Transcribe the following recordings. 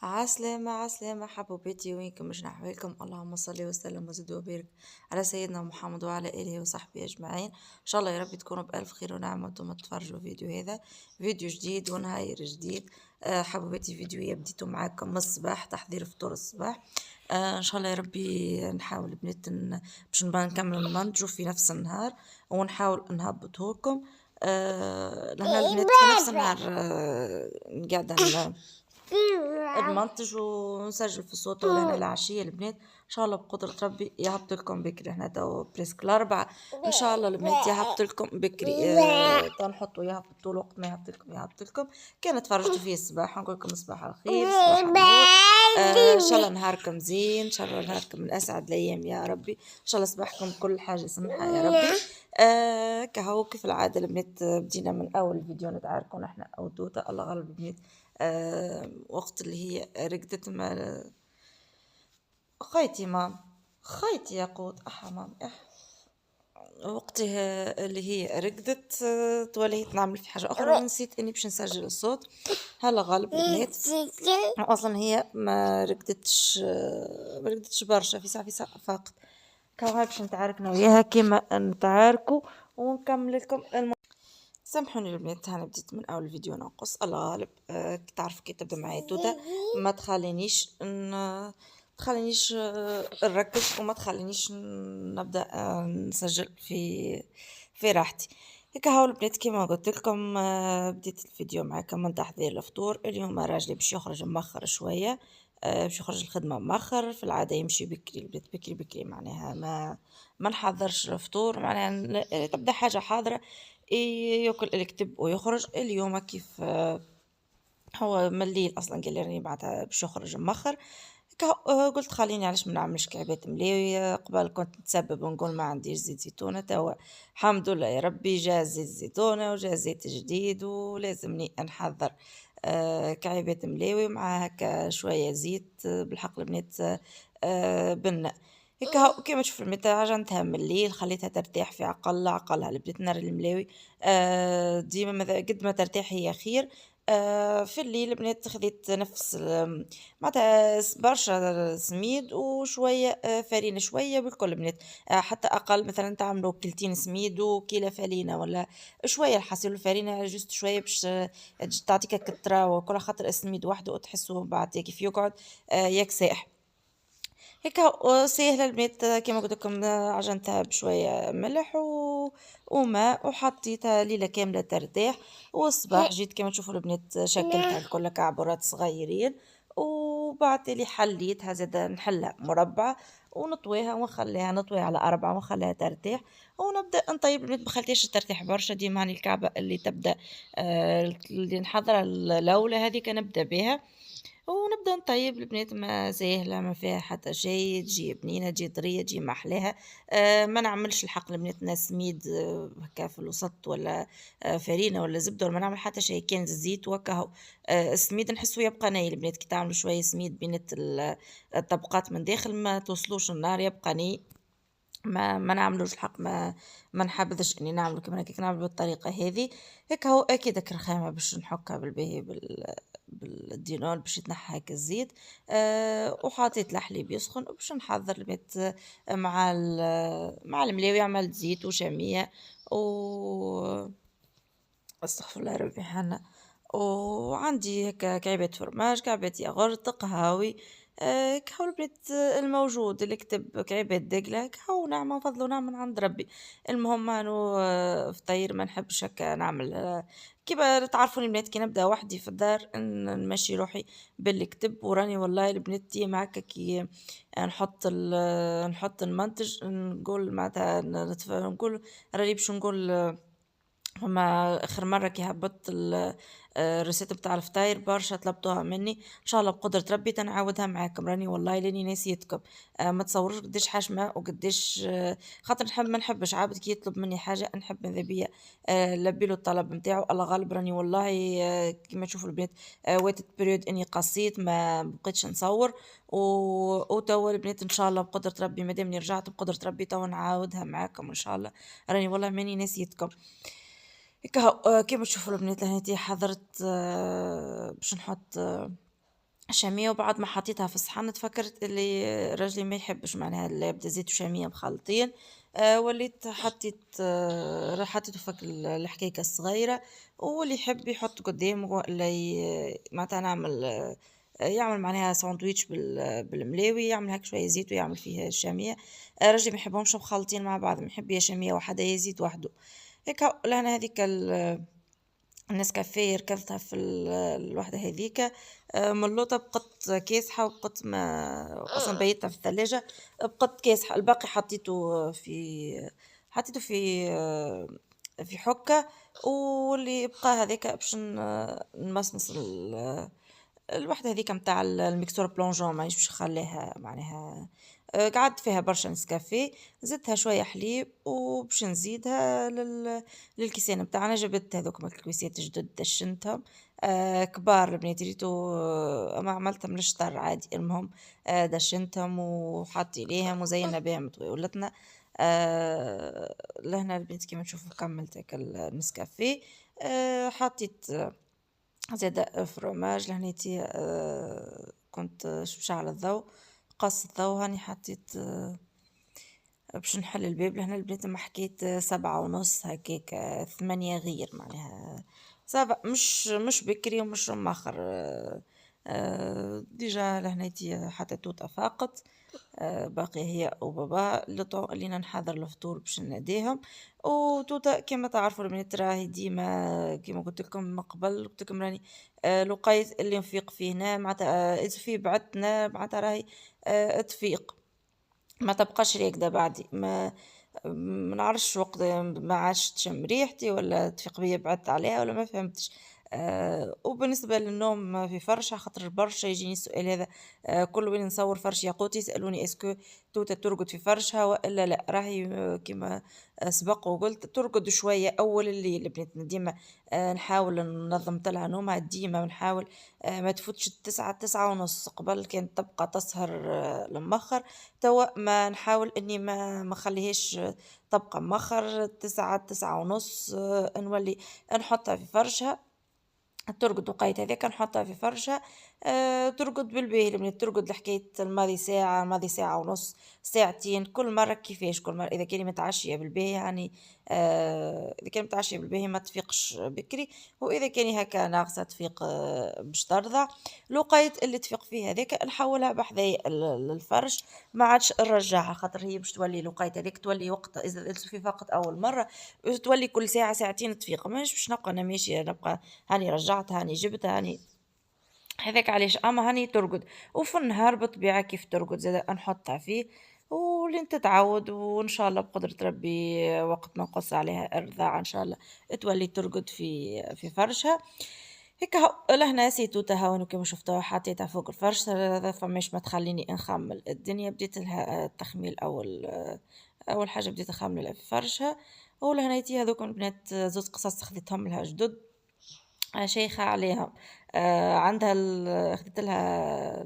عسلامة عسلامة حبوباتي، وينكم؟ مش نحوالكم؟ اللهم صل وسلم وزد وبارك على سيدنا محمد وعلى آله وصحبه أجمعين. إن شاء الله يا رب تكونوا بألف خير ونعمة وانتم تتفرجوا فيديو هذا، فيديو جديد ونهاير جديد. حبوباتي، فيديو بديتو معاكم من الصباح، تحضير فطور الصباح. ان شاء الله يا ربي نحاول بنات باش نبقى نكمل ننتجو في نفس النهار ونحاول نهبطه لكم. لهنا البنات في نفس النهار قاعدة نمنتج ونسجل في الصوت ولهنا العشية البنات. ان شاء الله بقدرة ربي يهبط لكم بكري، هنا تو بريسك الأربعة. ان شاء الله البنات يهبط لكم بكري، تنحطوا يهبط طول وقت ما يهبط لكم يهبط لكم. كان تفرجتوا فيه الصباح نقول لكم صباح الخير صباح النور. ان شاء الله نهاركم زين، ان شاء الله نهاركم من اسعد الايام يا ربي، ان شاء الله صباحكم كل حاجه سمحه يا ربي. كهو كيف العاده البنات، بدينا من اول فيديو نتعاركوا نحن او توتا الله غالب البنات. وقت اللي هي رقدت ما خيتي مام، خيتي يا قوت أحمام وقتها اللي هي رقدت، توليت نعمل في حاجة أخرى ونسيت إني باش نسجل الصوت. هلا غالب البنات أصلا هي ما رقدتش برشا، في ساعة فقط. كوها باش نتعاركنا وياها كيما نتعاركوا ونكمل لكم سامحوني البنات، انا بديت من اول فيديو نقص الله غالب. تعرفوا كي تبدا معايا توتا ما تخلينيش نركز وما تخلينيش نبدا نسجل في راحتي. هيك هاو البنات كيما قلت لكم، بديت الفيديو معاكم من تحضير الفطور. اليوم راجلي باش يخرج مأخر شويه، باش يخرج الخدمه مأخر. في العاده يمشي بكري البنات، بكري بكري معناها ما نحضرش الفطور، معناها تبدا حاجه حاضره ياكل الكتب ويخرج. اليوم كيف هو من الليل اصلا قال لي راني بعدها باش يخرج مأخر. قلت خليني علاش ما نعملش كعبات مليوية. قبل كنت نتسبب ونقول ما عنديش زيت زيتونة، توا الحمد لله يا ربي جا زيت زيتونة وجا زيت جديد، ولازمني نحضر كعبات ملاوي مع هكا شوية زيت، بالحق البنات بنة. هيك هاو كيما تشوف المتاع عجنتها من الليل، خليتها ترتاح في عقلها اللي بديت نار الملاوي. ديما قد ما ترتاح هي خير. في الليل بنات خذيت نفس معناتها برشا سميد وشوية فرينة شوية بالكل بنات. حتى أقل مثلا تعملوا كيلتين سميد وكيلة فرينة ولا شوية الحصيل الفرينة جست شوية باش تعطيك كترة، وكل خاطر السميد وحده وتحسوه بعد كيف يقعد ياك سايح. هيك ساهلة البنات كيما قلت لكم. عجنتها بشوية ملح وماء وحطيتها ليلة كاملة ترتاح. والصباح جيت كيما تشوفوا البنات شكلتها الكل كعبرات صغيرين، وبعد اللي حليتها زاد نحلها مربعة ونطويها ونخليها نطوي على أربعة ونخليها ترتاح. ونبدأ نطيب البنات، مخليتهاش ترتاح برشا ديما. هاني الكعبة اللي تبدأ اللي نحضرها الأولى هذيك نبدأ بها ونبدأ نطيب البنات. ما ساهلة ما فيها حتى شيء، تجي بنينة تجي طرية تجي محلاها. ما نعملش الحق البنات ناس سميد هكا في الوسط ولا فرينة ولا زبدة، ولا ما نعمل حتى شيء. كان الزيت وكهو السميد نحسه يبقى ني البنات. كي تعملوا شوية سميد بينت الطبقات من داخل ما توصلوش النار يبقى ني. ما نعملوش الحق، ما نحبذش اني نعملو كيما هكاك، نعمل بالطريقه هذه. هيك هو اكيد الرخامه باش نحكها بالباهي بالدينول باش يتنحى هكا الزيت. وحطيت الحليب يسخن وباش نحضر البيت مع الملاوي. عملت زيت وشاميه و استغفر الله ربي حنا. وعندي هكا كعبات فرماج كعبات ياغورت قهاوي. كهو البيت الموجود اللي كتب كعبات دقلة كهو نعمة فضل ونعمة من عند ربي. المهم انو فطير ما نحبش هكا نعمل كيما تعرفوني البنات كي نبدا وحدي في الدار نمشي روحي بالكتب. وراني والله البنات ديما هكا كي نحط المنتج نقول معناتها نقول راني باش نقول. فما اخر مره كي هبطت الريسيت بتاع الفطاير برشا طلبتوها مني. ان شاء الله بقدره ربي تنعاودها معاكم، راني والله لاني نسيتكم. ما تصوروش قديش حشمه وقديش خاطر نحب ما نحبش عابد كي يطلب مني حاجه نحب ماذا بيا لبي له الطلب نتاعو. الله غالب راني والله كيما تشوفوا البنات واتت بريود اني قصيت ما بقيتش نصور وتوا البنات ان شاء الله بقدره ربي مادامني رجعت بقدره ربي توا نعاودها معاكم ان شاء الله. راني والله ماني نسيتكم. هكا كيما تشوفوا البنات هانتي حضرت باش نحط شامية، وبعد ما حطيتها في الصحن تفكرت اللي راجلي ما يحبش معناها لا يبدا زيت وشامية مخلطين. وليت حطيت حطيته فك الحكاكة الصغيرة، واللي يحب يحط قدامه ولا معناتها نعمل يعمل معناها ساندويتش بالملاوي، يعمل هاك شوية زيت ويعمل فيه الشامية. راجلي ما يحبهمش مخلطين مع بعض، يحب يا شامية وحدها يا زيت وحده. هيك لهنا هذيك النسكافيه ركبتها في الوحدة هذيك. ملوطة بقت كاسحة، وبقت ما أصلا بيتها في الثلاجة، بقت كاسحة. الباقي حطيته في حكة، واللي بقى هذاك باش نمصمص الوحدة هذيك متاع الميكسور بلونجون، مانيش باش نخليها معناها. قعدت فيها برشا نسكافيه، زدتها شوية حليب، وباش نزيدها للكيسان متاعنا. جبت هذوك الكويسات جدد دشنتهم، كبار البنات ريتو، ما عملتهم للشطر عادي. المهم دشنتهم وحطي ليهم وزينا بهم طويولتنا. لهنا البنات كيما تشوفوا كملت هيك النسكافيه. حطيت زادا فروماج لهنيتي. كنت مشعلة الضو، قص الضو، هاني حطيت باش نحل الباب. لهنا البنات ما حكيت 7:30 هكاك، 8 غير معناها. صافا مش بكري ومش مأخر. ديجا لهنيتي حتى توتا فاقت. باقي هي وبابا لطو اللي نحضر الفطور باش نناديهم. وتوتا كما تعرفوا البنات راهي ديما كما قلت لكم من قبل، قلت لكم راني لقيت اللي نفيق فينا معناتها. إذا في بعدنا معناتها راهي تفيق، ما تبقاش راكدة بعدي. ما نعرفش وقت ما عادش تشم ريحتي ولا تفيق بيا بعدت عليها ولا ما فهمتش. وبالنسبة للنوم في فرشة، خاطر برشا يجيني السؤال هذا. كل وين نصور فرش ياقوت يسألوني اسكو توتا ترقد في فرشها وإلا لا. راهي كما سبق وقلت ترقد شوية أول الليل. بنات ديما نحاول ننظم لها نومها، ديما نحاول ما تفوتش 9 9:30. قبل كانت تبقى تسهر لمخر، توا ما نحاول اني ما خليهاش تبقى مخر 9 9:30. نولي نحطها في فرشها ترقد. وقيت هذاك نحطها في فرشها ترقد بالباهي. من ترقد لحكاية الماضي ساعة، الماضي ساعة ونص، ساعتين، كل مرة كيفاش. كل مرة إذا كان متعشية بالباهي يعني إذا كان متعشية بالباهي ما تفيقش بكري، وإذا كان هكا ناقصة تفيق باش ترضع. لقيت اللي تفيق فيه هذاك نحولها بحذايا الفرش، ما عادش نرجعها، خاطر هي باش تولي لقيت هذيك تولي وقت إذا في فقط أول مرة باش تولي كل ساعة ساعتين تفيق. مانيش باش نبقى أنا ماشية نبقى هاني رجعتها هاني جبتها هاني. هذاك علاش اما هاني ترقد. وفي النهار بالطبيعة كيف ترقد زاد نحطها فيه ولين تتعود، وان شاء الله بقدرة ربي وقت ما نقص عليها الرضاعة ان شاء الله تولي ترقد في فرشها. هيك لهنا سيتو تهاون كما شفتوا حطيتها فوق الفرش. هذا فماش ما تخليني نخمل الدنيا. بديت لها التخميل اول حاجة بديت اخملها في فرشها. ولهنايتي هذوك البنات زوز قصص خذيتهم لها جدد شيخة عليهم. عندها خديت لها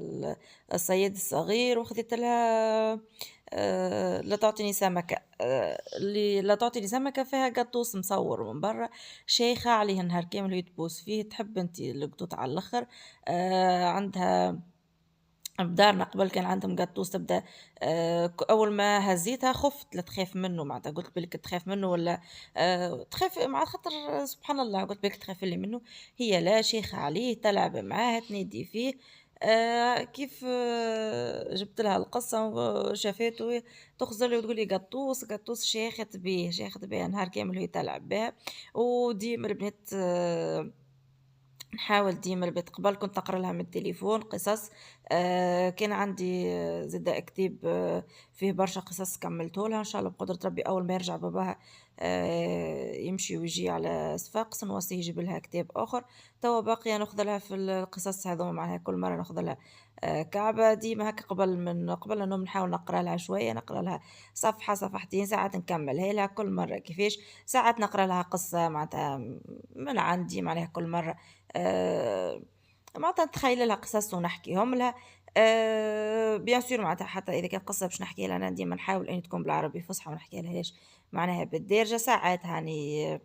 الصياد الصغير، وخديت لها لا تعطيني سمكة. اللي لا تعطيني سمكة فيها قطوس مصور من برا، شيخة عليه نهار كامل يتبوس فيه. تحب انتي القطوط على الاخر. عندها بدارنا قبل كان عندهم قطوس تبدا. اول ما هزيتها خفت لا تخاف منه، معناتها قلت بالك تخاف منه ولا تخاف مع خاطر سبحان الله. قلت بالك تخاف اللي منه، هي لا شيخة عليه تلعب معاه تنادي فيه. كيف جبت لها القصة وشافته تخزر لي وتقول لي قطوس قطوس شيخت بيه شيخت بيه نهار كامل وهي تلعب بها. وديما البنات نحاول ديما البيت. قبل كنت نقرا لها من التليفون قصص. كان عندي زادا كتاب فيه برشا قصص كملته لها ان شاء الله بقدرة ربي. اول ما يرجع باباها يمشي ويجي على صفاقس نوصيه يجيب لها كتاب اخر. توا باقيه ناخذ لها في القصص هذوما معناها كل مره ناخذ لها كعبه ديما هكا. قبل النوم نحاول نقرا لها شويه، نقرا لها صفحه صفحتين، ساعات نكملها لها كل مره كيفاش. ساعات نقرا لها قصه معناتها من عندي معناها كل مره. آه، معناتها نتخيل لها قصص ونحكيهم لها. بيان سور معناتها حتى اذا كانت قصه باش نحكي لها انا ديما نحاول ان تكون بالعربي فصحى ونحكي لها ليش معناها بالدارجه. ساعات هاني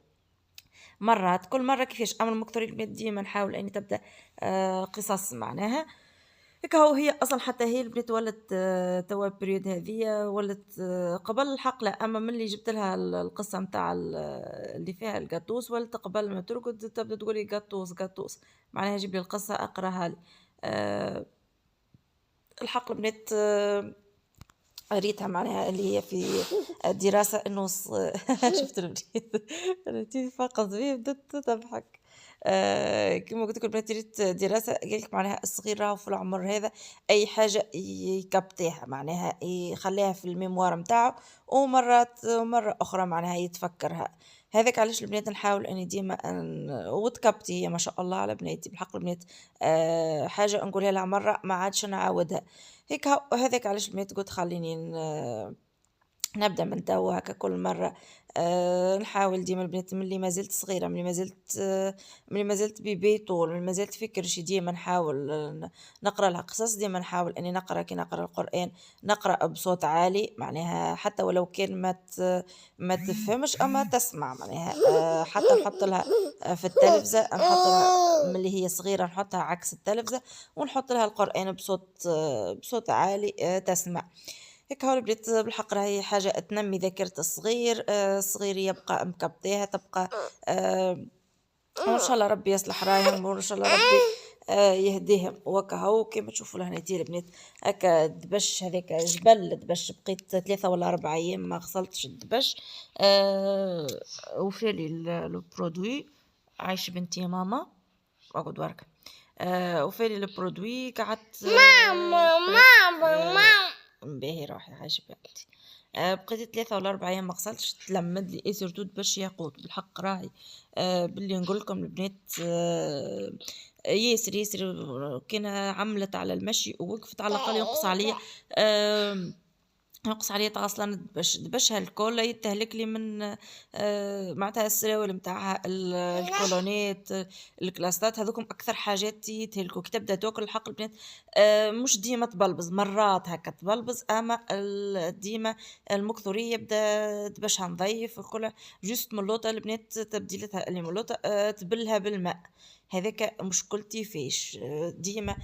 مرات كل مره كيفاش. اما المكتورين ديما نحاول اني تبدا قصص معناها. هيك هو هي أصلًا حتى هي البنات ولات توا البريود هاذيا ولات قبل الحق لأ، أما من اللي جبت لها القصة متاع اللي فيها القطوس ولات قبل ما ترقد تبدا تقول لي قطوس، قطوس، معناها جيب لي القصة أقراها لي. آآ الحق البنات قريتها معناها اللي هي في الدراسة إنه شُفت البنات راني فاقة صبية بدات تضحك. كيما قُلت لكم البنات ريت دراسة قال لك معناها الصغير راهو في العمر هذا أي حاجة يكبتاها معناها يخليها في الmémoire متاعه ومرة أخرى معناها يتفكرها. هذاك علاش البنات نحاول إني ديما وتكبتي هي ما شاء الله على بناتي بالحق البنات حاجة نقولها لها مرة ما عادش نعاودها. هيك هذاك علاش البنات قُلت خلّيني نبدأ من توا هاكا كل مرة. نحاول ديما البنات من اللي ما زلت صغيرة، من اللي ما زلت بيبي طول، من اللي ما زلت في كرشي ديما نحاول نقرا لها قصص، ديما نحاول إني نقرا كي نقرا القرآن نقرا بصوت عالي، معناها حتى ولو كان ما تفهمش أما تسمع معناها. حتى نحط لها في التلفزة نحط لها من اللي هي صغيرة نحطها عكس التلفزة، ونحط لها القرآن بصوت عالي تسمع. هيك هو البنات بالحق راهي حاجة تنمي ذاكرة الصغير. الصغير يبقى مكبتاها تبقى وإن شاء الله ربي يصلح رايهم وإن شاء الله ربي يهديهم. وهكا هو كيما تشوفوا لهنا البنات هكا دبش هذاك جبل دبش بقيت 3 ولا 4 أيام ما غسلتش الدبش. وفالي البرودوي عايش بنتي ماما اقعد وركا. وفالي البرودوي قعدت باهي روحي عايشة بنتي. بقيت 3 ولا 4 أيام ما غسلتش تلمد لي سيرتو دبش ياقوت بالحق راهي. باللي نقول لكم البنات ياسر ياسر كان عملت على المشي ووقفت على الأقل ينقص عليا ينقص عليا غسلان دبشها الكل يتهلك لي من معناتها السراول متاعها الكولونات الكلاستات هذوكم اكثر حاجات يتهلكوا كي تبدا تاكل الحق البنات. مش ديما تبلبز مرات هكا تبلبز اما ديما المكثريه يبدا دبشها نظيف وكل جوست من اللوطه البنات تبديلتها اللي من اللوطه تبلها بالماء. هذاك مشكلتي فيش ديما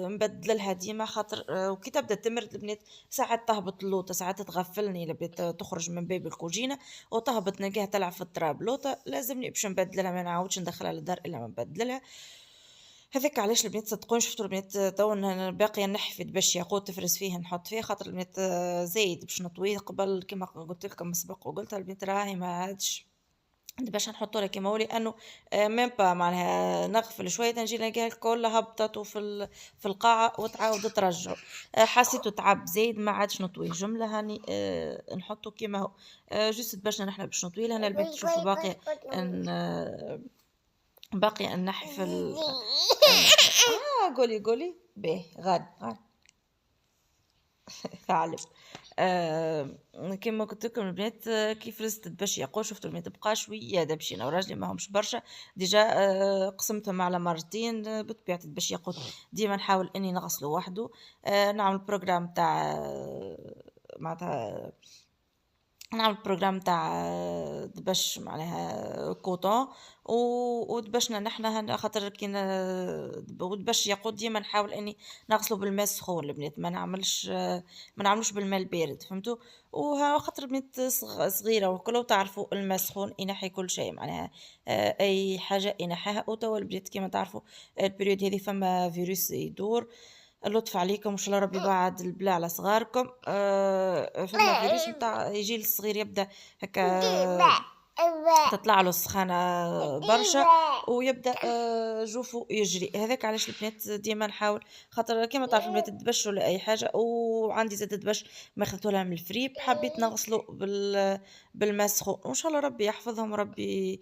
نبدلها ديما خاطر وكي تبدا تمرد البنات ساعات تهبط اللوطة ساعات تغفلني لبيت تخرج من باب الكوجينة وتهبط نلقاها تلعب في التراب لوطة لازمني باش نبدلها ما نعاودش ندخلها للدار الا ما نبدلها. هذاك علاش البنات صدقوني شفتوا البنات تو باقيه نحفد باش ياقوت تفرز فيه نحط فيه خاطر البنات زايد باش نطويه قبل كما قلت لكم مسبق وقلت البنات راهي ما عادش باش نحطوا لها كيما هو لانه ميم با معناها نغفل شويه نجي نلقاها الكل هبطت في القاعه وتعاود ترجع. حسيته تعب زايد ما عادش نطويه جمله هاني نحطه كيما هو. جست باش نحنا باش نطويه لهنا البنت تشوفوا باقيه باقيه نحفل. قولي باهي غاد ثعلب. كيما قلت لكم البنات كيف رزت باش يقول شفتوا البنات بقى شويه دبشين وراجلي ماهمش برشا ديجا. قسمتهم على مرتين بطبيعه باش يقول ديما نحاول اني نغسله وحده. نعمل بروجرام تاع معناتها نعمل بروجرام تاع دبش معناها كوطون ودبشنا نحنا خاطر كي ودبش يقود ديما نحاول اني نغسله بالماء السخون البنات ما نعملوش بالماء البارد فهمتوا. خاطر البنات صغيره وكل تعرفوا الماء السخون ينحي كل شيء معناها اي حاجه ينحيها وتوا البنات كيما تعرفوا البريود هذه فما فيروس يدور. اللطف عليكم وإن شاء الله ربي يبعد البلا على صغاركم. فما فيروس متاع يجي الصغير يبدا هكا تطلع له السخانة برشا ويبدا جوفه يجري. هذاك علاش البنات ديما نحاول خاطر كيما تعرفوا البنات تدبش ولا اي حاجه وعندي زاد دبش ما خذته لها من الفريب حبيت نغسله بالماء السخون وان شاء الله ربي يحفظهم وربي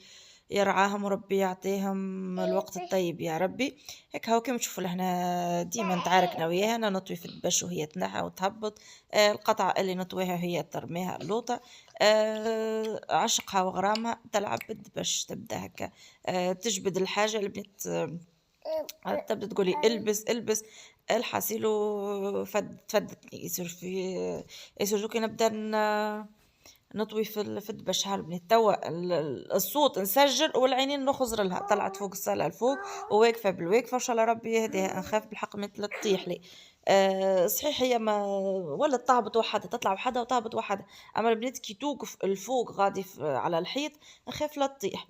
يرعاهم وربي يعطيهم الوقت الطيب يا ربي. هيك هاو كيما تشوفوا لهنا ديما نتعاركنا وياها انا نطوي في الدبش وهي تنحى وتهبط. القطعة اللي نطويها هي ترميها اللوطة. عشقها وغرامها تلعب بالدبش تبدا هكا تجبد الحاجة البنت تبدا تقولي البس الحاسيلو فدتني يصير في يصير كي نبدا نطوي في الدبش. هالبنات توا الصوت نسجل والعينين نخزر لها، طلعت فوق الصالة الفوق وواقفة بالواقفة، وإن شاء الله ربي يهديها. نخاف بالحق من تطيح لي. صحيح هي ما ولا تهبط وحدها، تطلع وحدها وتهبط وحدها، أما البنات كي توقف الفوق غادي على الحيط نخاف لا تطيح.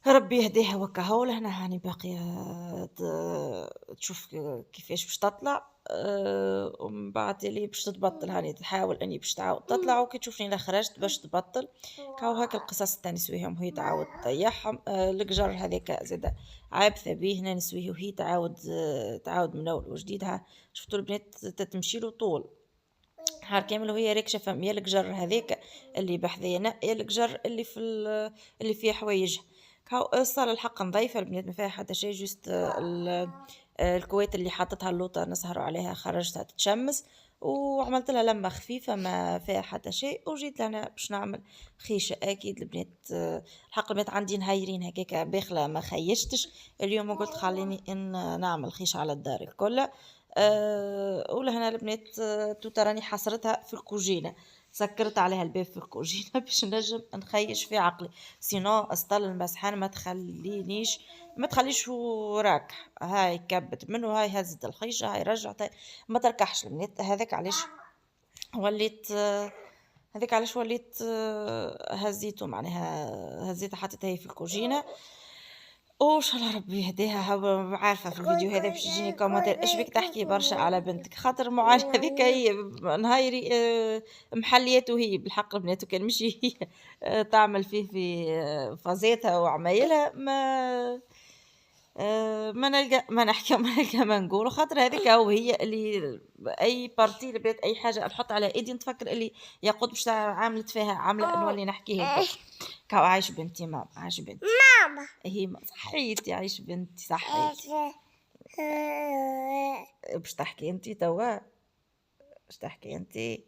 ربي يهديها وكهو. لهنا هاني باقية تشوف كيفاش باش تطلع. ومن بعد اللي باش تتبطل هاني تحاول اني باش تعاود تطلع، وكي تشوفني انا خرجت باش تبطل. كاو هاك القصص تاع نسويهم وهي تعاود تطيحهم. القجر هذاك زاد عابثة بيه هنا نسويه وهي تعاود من اول وجديدها. شفتوا البنات تمشي له طول نهار كامل وهي راكشه فم، يا القجر هذاك اللي بحذينا يا القجر اللي فيه حوايجها. كاو صار الحق نظيفه البنات ما فيها حتى شيء، جوست الكويت اللي حطتها اللوطه نسهروا عليها خرجتها تتشمس، وعملت لها لمه خفيفه ما فيها حتى شيء، وجيت لنا باش نعمل خيشه. اكيد البنات الحق البنات عندي نهايرين هكاك باخله ما خيشتش اليوم، قلت خليني ان نعمل خيشه على الدار الكل. ولهنا البنات توتا راني حصرتها في الكوجينة، سكرت عليها الباب في الكوجينة باش نجم نخيش في عقلي، سينو اسطل المسحان ما تخليش وراك. هاي كبت منه، هاي هزت الخيشة، هاي رجعت، ما تركحش البنات. وليت هذاك علاش وليت هزيته معناها هزيته حطيتها هي في الكوجينة. وان شاء الله ربي يهديها. عارفه في الفيديو هذا باش يجيني كومنتير ايش بك تحكي برشا على بنتك، خاطر معاني هذيك هي نهايري محلياته هي بالحق البنات، وكان مش هي تعمل فيه في فازاتها وعمايلها ما نلقى ما نحكي ما نلقى ما نقول، خاطر هذيك هو هي اللي اي بارتي البنات اي حاجه نحط على ايدي نتفكر اللي يقود باش عاملت فيها عامله نولي نحكيها لكم. كاو عايش بنتي ماما، عايش بنتي ماما، هي صحيتي عايش بنتي صحيتي. باش تحكي انتي توا؟ باش تحكي انتي؟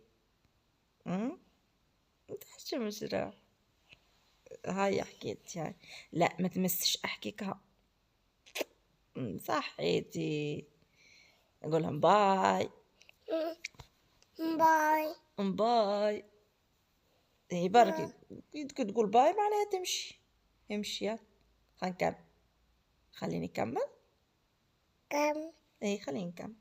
تحشي مجرى. هاي حكيت هاي. لا ما تمسش احكيك ها. صحيتي. نقولهم باي باي باي. هي بركي كي تقول باي معناها تمشي. امشي يلا خلينا نكمل. خليني نكمل. اي خليني نكمل.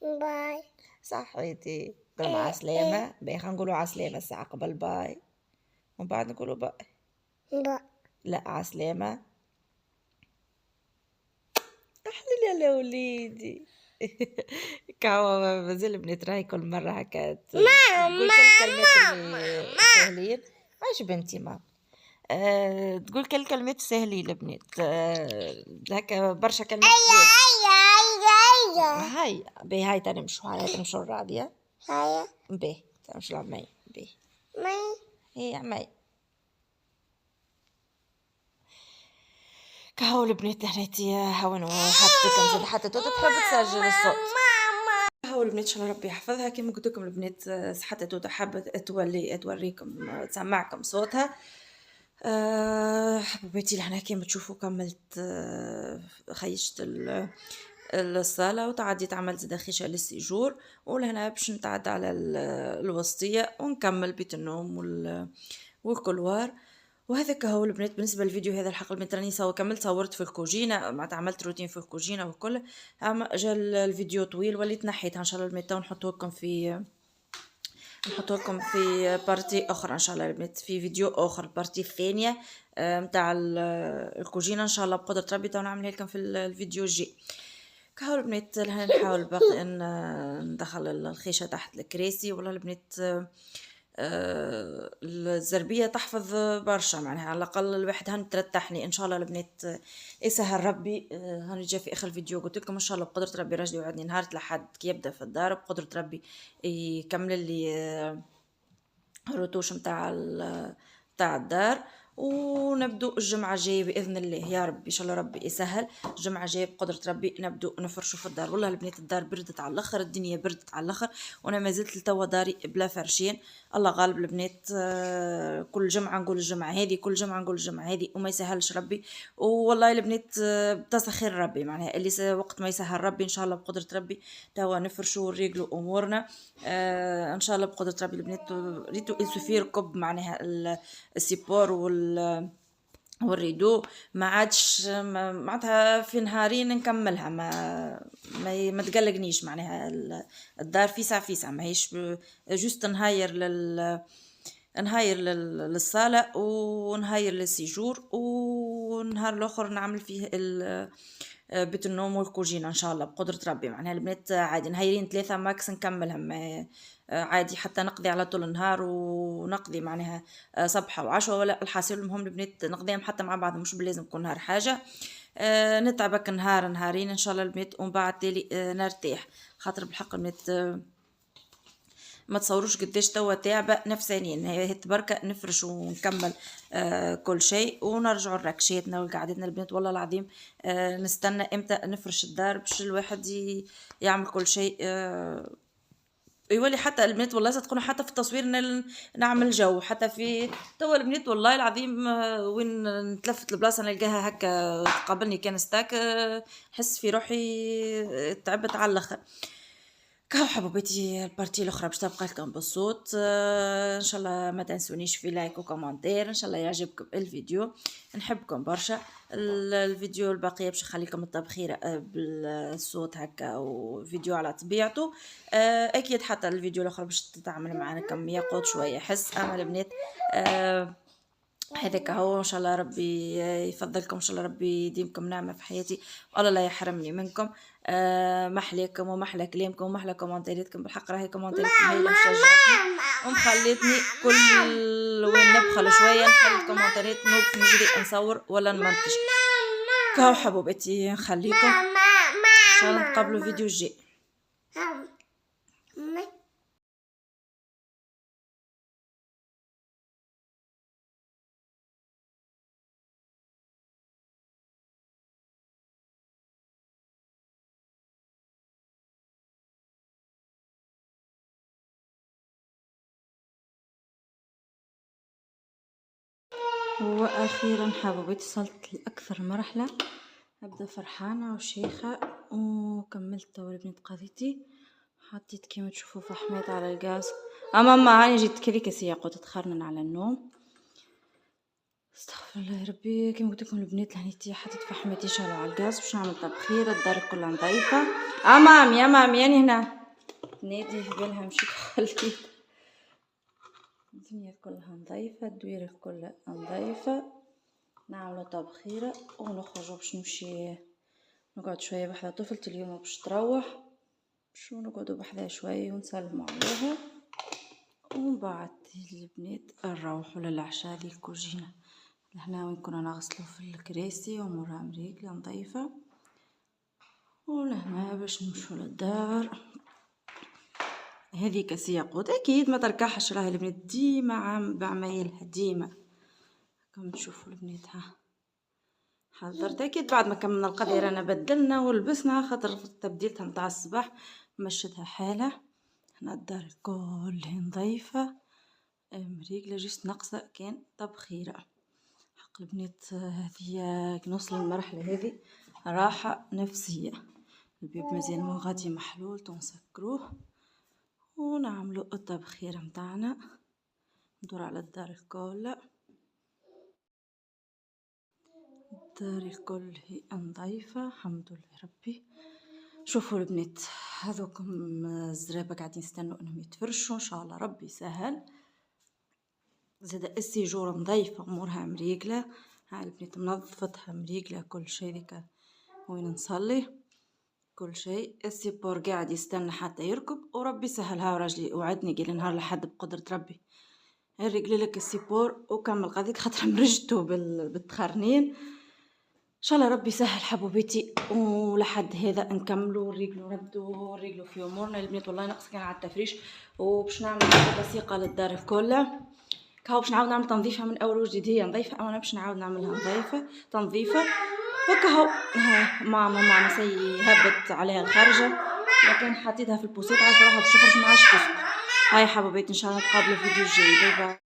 باي صحيتي. قول مع سلامة. باي خلينا نقولوا عسلامة الساعة قبل باي، ومن بعد نقولوا باي. لا عسلامة. أحلى يا وليدي. كاو مازال بنات راهي كل مرة هكا تقول كلمات اللي سهلين. عايش بنتي ما تقول كلمات سهلين البنات هكا برشا كلمات. هاي باهي هاي تنمشوا، هاي تنمشوا الرادية. هاي باهي تنمشوا لعمي باهي مي هي عمي. كهو البنات هناتي هاون وحطيتكم حتى توتا تحب تسجل الصوت. كهو البنات ان شاء الله ربي يحفظها. كيما قلت لكم البنات حتى توتا حابة توريكم تسمعكم صوتها. حبيبتي لهنا كيما تشوفوا كملت خيشت الصالة وتعديت عملت زادا خيشة للسيجور، ولهنا باش نتعدى على الوسطية ونكمل بيت النوم والكلوار. وهذاك هو البنات بالنسبة للفيديو هذا. الحق البنات راني كملت صورت في الكوجينة، معناتها عملت روتين في الكوجينة والكل. اما جا الفيديو طويل وليت نحيتها ان شاء الله البنات ونحطه لكم في بارتي اخرى ان شاء الله البنات، في فيديو اخر البارتي الثانيه متاع الكوجينه ان شاء الله بقدره ربي نعملها لكم في الفيديو الجاي. كهو البنات نحاول باقي ان ندخل الخيشه تحت الكراسي. والله البنات الزربيه تحفظ برشا، معناها على الاقل الواحد هن ترتحني ان شاء الله البنات يسهل ربي. هاني جا في اخر الفيديو قلت لكم ان شاء الله بقدره ربي راجل يوعدني نهار لحد كي يبدا في الدار بقدره ربي يكمل لي الروتوش متاع الدار. ونبدو الجمعة الجاية بإذن الله يا رب، إن شاء الله ربي يسهل. الجمعة الجاية بقدرة ربي نبدو نفرشوا في الدار. والله البنات الدار بردت على الآخر، الدنيا بردت على الآخر، وأنا ما زلت لتوا داري بلا فرشين. الله غالب البنات، كل جمعة نقول الجمعة هذه، كل جمعة نقول الجمعة هذه، وما يسهلش ربي. والله البنات بتسخير ربي، معناها اللي وقت ما يسهل ربي إن شاء الله بقدرة ربي توا نفرشوا ونريقلوا أمورنا. إن شاء الله بقدرة ربي البنات. ريتو السفير كب معناها السيبور والريدو ما عادش معناتها في نهارين نكملها، ما تقلقنيش معناها. الدار فيسع ما هيش جوست نهاير للصالة ونهاير للسيجور، ونهار الاخر نعمل فيه بيت النوم والكوجينة ان شاء الله بقدرة ربي. معناها البنات عادي نهايرين 3 ماكس نكملهم عادي، حتى نقضي على طول النهار ونقضي معناها صبحة وعشوة، ولا الحاصل المهم البنات نقضيهم حتى مع بعض، مش بلازم كل نهار حاجة. نتعبك نهار نهارين ان شاء الله البنات، ومن بعد تالي نرتاح. خاطر بالحق البنات ما تصوروش قداش توا تعبة نفسانيا. هي تبركة نفرش ونكمل كل شيء ونرجع لركشاتنا وقعدتنا البنات. والله العظيم نستنى امتى نفرش الدار باش الواحد يعمل كل شيء. يولي حتى البنات والله تكون حتى في التصوير نعمل جو حتى في توا البنات. والله العظيم وين نتلفت البلاصه نلقاها هكا قابلني كان ستاك، حس في روحي تعبت على الاخر. كاو حبوبتي البارتي الاخرى باش تبقى لكم بالصوت. ان شاء الله ما تنسونيش في لايك وكومنتير، ان شاء الله يعجبكم الفيديو، نحبكم برشا. الفيديو الباقيه باش نخليكم الطبخيره بالصوت هكا وفيديو على طبيعته. اكيد حتى الفيديو الاخر باش تتعامل معنا كم ياخذ شويه حس. اما البنات هذاك هو. ان شاء الله ربي يفضلكم، ان شاء الله ربي يديمكم نعمه في حياتي، والله لا يحرمني منكم. محليكم ومحلى كلامكم ومحلى كومنتاتكم. بالحق راهي كومنتاتكم هي اللي مشجعتني ومخلتني كل وين نبخل شويه نحل كومنتات نوقف نجري نصور ولا نمنتج. كاو حبوبتي نخليكم ان شاء الله نتقابلوا فيديو جاي. واخيرا حبوبتي وصلت لاكثر مرحله، ابدا فرحانه وشيخه وكملت توا البنات قضيتي. حطيت كيما تشوفوا فحمات على الغاز. ماما هاني جيت كذيك سياقو تتخرنن على النوم. استغفر الله يا ربي. كيما قلت لكم البنات لهنيتي حطيت فحماتي شالوا على الغاز باش نعمل طبخيره. الدار كلها نظيفه. مام يا مام يعني هنا نادي في بالها مشيت خليت الدنيا كلها نظيفة، الدويرة كلها نظيفة. نعملوا طبخيرة ونخرجوا باش نمشي نقعد شوية بحذا طفلتي اليوم باش تروح، باش نقعدوا بحذا شوية ونسلموا عليها، ومن بعد البنات نروحوا للعشاء ذي الكوجينة لهنا وين كنا نغسلوا في الكراسي ومرها مريقلة نظيفة، ولهنا باش نمشوا للدار. هذيك سياقوت اكيد ما تركحش، راهي البنات ديما بعمايلها ديما كما تشوفوا البنات. ها حضرت اكيد بعد ما كملنا القضية رانا بدلنا ولبسنا خاطر تبديلتها متاع الصباح مشتها حالة. هنا الدار الكل نظيفة مريقلة، جيست ناقصة كان طبخيرة. حق البنات هذه نوصل للمرحلة هذه راحة نفسية. البيب مازال مو غادي محلول تنسكروه ونعملوا الطبخيرة متاعنا. ندور على الدار الكل، الدار الكل هي نظيفة الحمد لله ربي. شوفوا البنات هذوكم الزرابة قاعدين يستنوا انهم يتفرشوا، ان شاء الله ربي يسهل. زاد السيجور نظيفة امورها مريقلة. هاي البنات منظفتها مريقلة كل شيء. ذيك وين نصلي كل شيء. السيبور قاعد يستنى حتى يركب وربي سهلها. وراجلي وعدني قال نهار لحد بقدرة ربي نرقلي لك السيبور وكمل قضيك خاطر مرجته بالتخرنين. ان شاء الله ربي سهل حبوبتي، ولحد هذا نكملوا ونريقلوا نبدو نريقلوا في امورنا البنات. والله نقص كان على التفريش وباش نعمل بسيقه للدار الكل. كهو باش نعاود نعمل تنظيفها من اول وجديد. هي نظيفه وانا باش نعاود نعملها تنظيفه وكهو. هاي ماما سي هبت عليها الخارجه، لكن حطيتها في البوسيط عارفه روحها باش تخرج ما عادش تسكت. هاي حبايبي ان شاء الله نتقابلوا في فيديو جاي. باي باي.